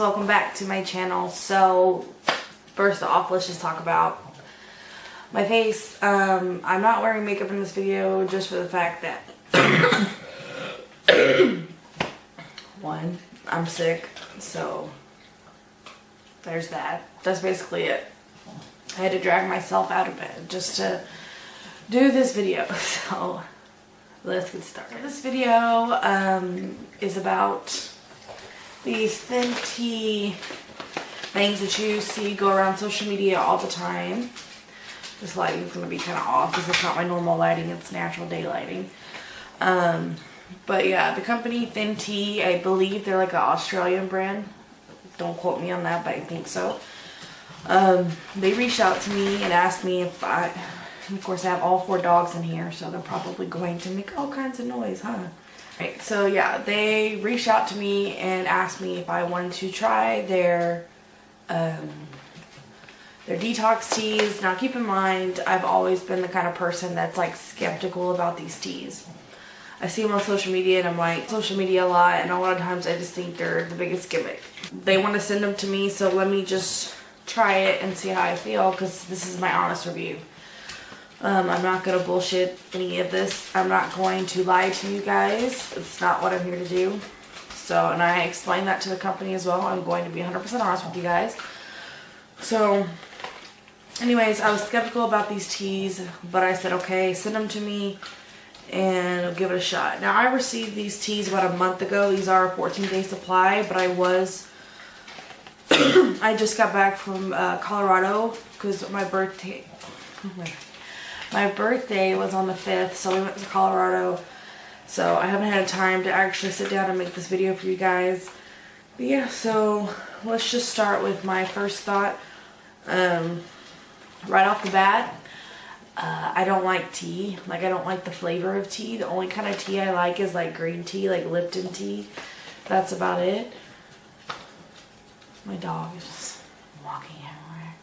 welcome back to my channel. So first off, let's just talk about my face. I'm not wearing makeup in this video just for the fact that one, I'm sick, so there's that. That's basically it. I had to drag myself out of bed just to do this video. So let's get started. This video is about these thin tea things that you see go around social media all the time. This lighting is going to be kind of off because it's not my normal lighting, it's natural day lighting. But yeah, the company Thin Tea, I believe they're like an Australian brand. Don't quote me on that, but I think so. They reached out to me and asked me if of course I have all 4 dogs in here, so they're probably going to make all kinds of noise, huh? Right, so yeah, they reached out to me and asked me if I wanted to try their detox teas. Now keep in mind, I've always been the kind of person that's like skeptical about these teas. I see them on social media and I'm like, social media a lot, and a lot of times I just think they're the biggest gimmick. They want to send them to me, so let me just try it and see how I feel, because this is my honest review. I'm not going to bullshit any of this. I'm not going to lie to you guys. It's not what I'm here to do. So, and I explained that to the company as well. I'm going to be 100% honest with you guys. So, anyways, I was skeptical about these teas, but I said, okay, send them to me and I'll give it a shot. Now, I received these teas about a month ago. These are a 14-day supply, but I just got back from Colorado because my birthday was on the 5th, so we went to Colorado. So I haven't had time to actually sit down and make this video for you guys. But yeah, so let's just start with my first thought. Right off the bat, I don't like tea. Like, I don't like the flavor of tea. The only kind of tea I like is like green tea, like Lipton tea. That's about it. My dog is just walking everywhere.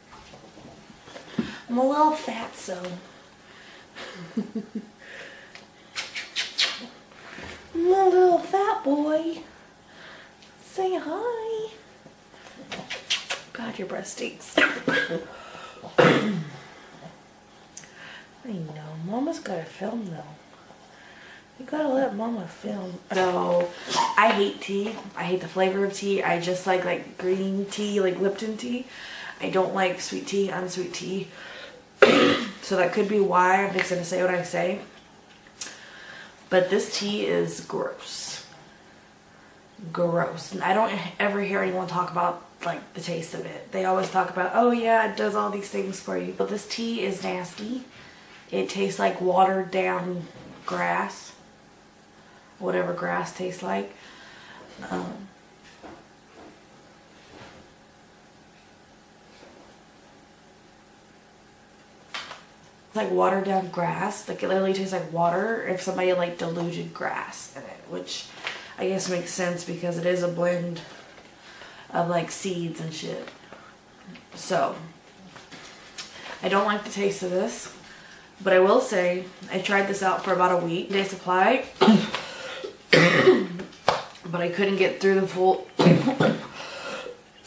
I'm a little fatso. I'm a little fat boy. Say hi. God, your breath stinks. I know, Mama's gotta film though. You gotta let Mama film. So, I hate tea. I hate the flavor of tea. I just like green tea, like Lipton tea. I don't like sweet tea, unsweet tea. So that could be why I'm just gonna say what I say. But this tea is gross. Gross. And I don't ever hear anyone talk about like the taste of it. They always talk about, oh yeah, it does all these things for you. But this tea is nasty. It tastes like watered down grass. Whatever grass tastes like. It's like watered down grass. Like, it literally tastes like water if somebody like diluted grass in it, which I guess makes sense because it is a blend of like seeds and shit. So I don't like the taste of this, but I will say I tried this out for about a week. Day supply. But I couldn't get through the full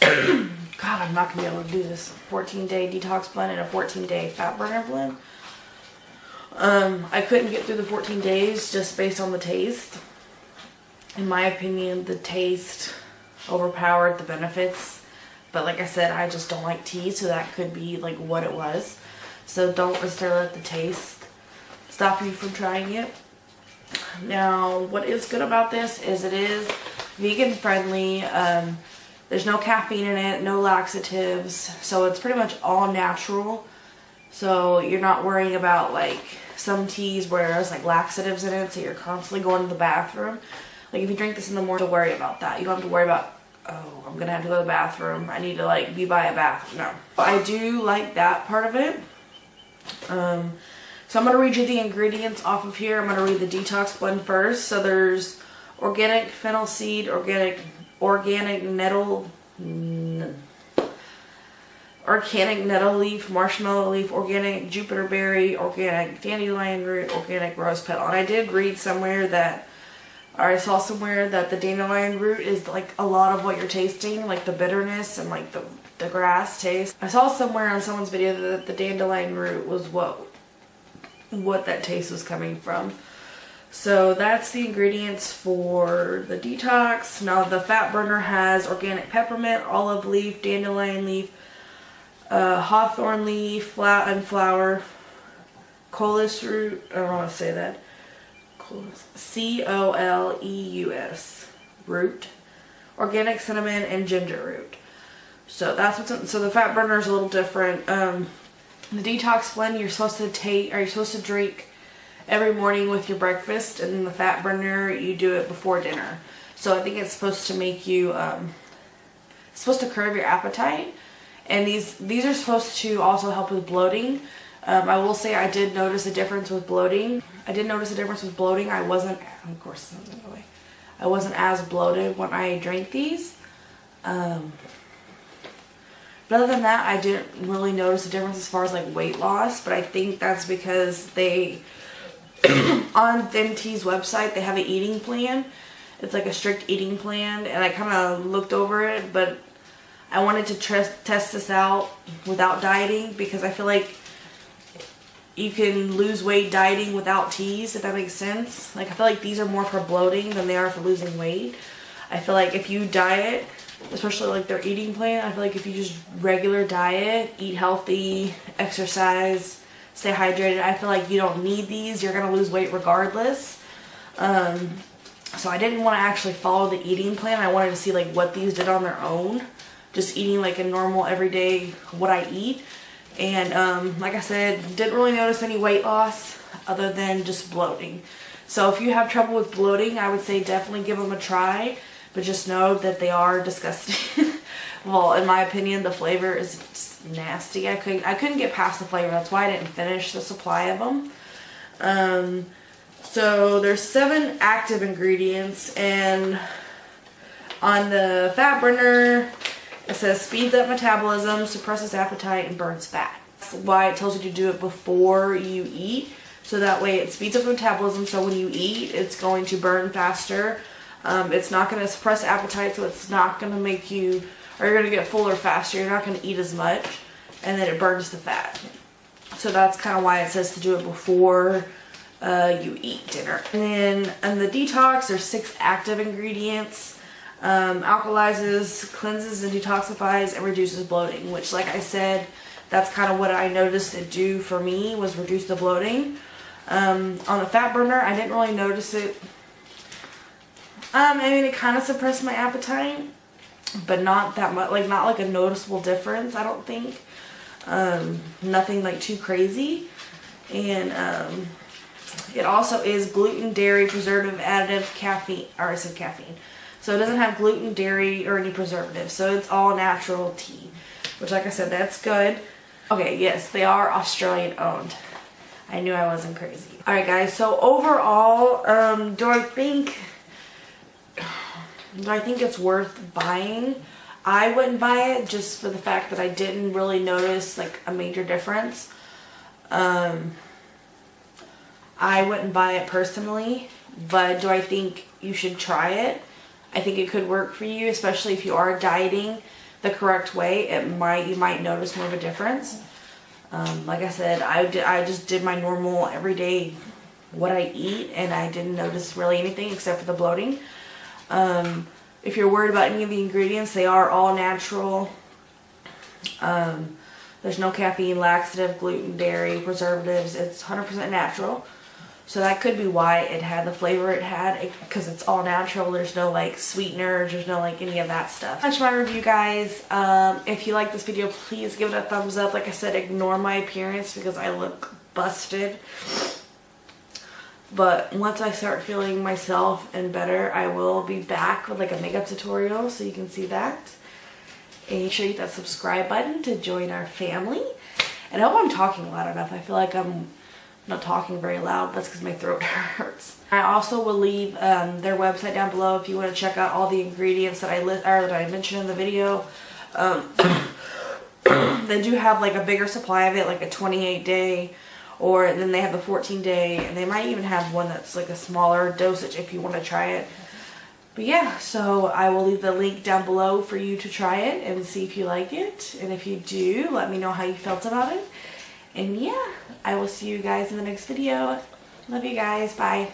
God, I'm not gonna be able to do this 14-day detox blend and a 14-day fat burner blend. I couldn't get through the 14 days just based on the taste. In my opinion, the taste overpowered the benefits. But like I said, I just don't like tea, so that could be like what it was. So don't necessarily let the taste stop you from trying it. Now, what is good about this is it is vegan friendly. There's no caffeine in it, no laxatives, so it's pretty much all natural. So you're not worrying about like some teas where there's like laxatives in it, so you're constantly going to the bathroom. Like, if you drink this in the morning, don't worry about that. You don't have to worry about, oh, I'm gonna have to go to the bathroom. I need to like be by a bathroom. No. I do like that part of it. So I'm going to read you the ingredients off of here. I'm going to read the detox blend first. So there's organic fennel seed, organic nettle leaf, marshmallow leaf, organic Jupiter berry, organic dandelion root, organic rose petal. And I did read somewhere that Or I saw somewhere that the dandelion root is like a lot of what you're tasting, like the bitterness and like the grass taste. I saw somewhere on someone's video that the dandelion root was what that taste was coming from. So that's the ingredients for the detox. Now the fat burner has organic peppermint, olive leaf, dandelion leaf, hawthorn leaf, and flower, coleus root, I don't know how to say that, Coleus root, organic cinnamon, and ginger root. So that's what's in, so the fat burner is a little different. The detox blend you're supposed to drink every morning with your breakfast, and then the fat burner you do it before dinner. So I think it's supposed to make you it's supposed to curb your appetite, and these are supposed to also help with bloating. I will say I did notice a difference with bloating. I wasn't, of course, I wasn't as bloated when I drank these. But other than that, I didn't really notice a difference as far as like weight loss. But I think that's because they on Thin Tea's website, they have an eating plan. It's like a strict eating plan, and I kind of looked over it, but I wanted to test this out without dieting, because I feel like you can lose weight dieting without teas, if that makes sense. Like, I feel like these are more for bloating than they are for losing weight. I feel like if you diet, especially like their eating plan, I feel like if you just regular diet, eat healthy, exercise, stay hydrated, I feel like you don't need these. You're going to lose weight regardless. So I didn't want to actually follow the eating plan. I wanted to see like what these did on their own. Just eating like a normal everyday what I eat. And like I said, didn't really notice any weight loss other than just bloating. So if you have trouble with bloating, I would say definitely give them a try. But just know that they are disgusting. Well, in my opinion, the flavor is just nasty. I couldn't get past the flavor. That's why I didn't finish the supply of them. So there's 7 active ingredients, and on the fat burner it says speeds up metabolism, suppresses appetite, and burns fat. That's why it tells you to do it before you eat, so that way it speeds up metabolism, so when you eat it's going to burn faster. It's not going to suppress appetite, so it's not going to make you, or you're going to get fuller faster. You're not going to eat as much, and then it burns the fat. So that's kind of why it says to do it before you eat dinner. And then in the detox, there's 6 active ingredients. Alkalizes, cleanses and detoxifies, and reduces bloating, which, like I said, that's kind of what I noticed it do for me, was reduce the bloating. On the fat burner, I didn't really notice it. I mean, it kind of suppressed my appetite, but not that much, like not like a noticeable difference, I don't think. Nothing like too crazy. And it also is gluten, dairy, preservative, additive, caffeine, or I said caffeine. So it doesn't have gluten, dairy, or any preservatives. So it's all natural tea, which, like I said, that's good. Okay, yes, they are Australian owned. I knew I wasn't crazy. Alright guys, so overall, do I think it's worth buying? I wouldn't buy it just for the fact that I didn't really notice like a major difference. I wouldn't buy it personally, but do I think you should try it? I think it could work for you, especially if you are dieting the correct way. You might notice more of a difference. Like I said, I just did my normal everyday what I eat, and I didn't notice really anything except for the bloating. If you're worried about any of the ingredients, they are all natural. There's no caffeine, laxative, gluten, dairy, preservatives. It's 100% natural. So that could be why it had the flavor it had, because it's all natural. There's no like sweeteners, there's no like any of that stuff. That's my review, guys. If you like this video, please give it a thumbs up. Like I said, ignore my appearance because I look busted. But once I start feeling myself and better, I will be back with like a makeup tutorial so you can see that. And make sure you hit that subscribe button to join our family. And I hope I'm talking loud enough. I feel like I'm not talking very loud. That's because my throat hurts. I also will leave their website down below if you want to check out all the ingredients that I mentioned in the video. They do have like a bigger supply of it, like a 28-day Or then they have the 14-day, and they might even have one that's like a smaller dosage if you want to try it. But yeah, so I will leave the link down below for you to try it and see if you like it. And if you do, let me know how you felt about it. And yeah, I will see you guys in the next video. Love you guys. Bye.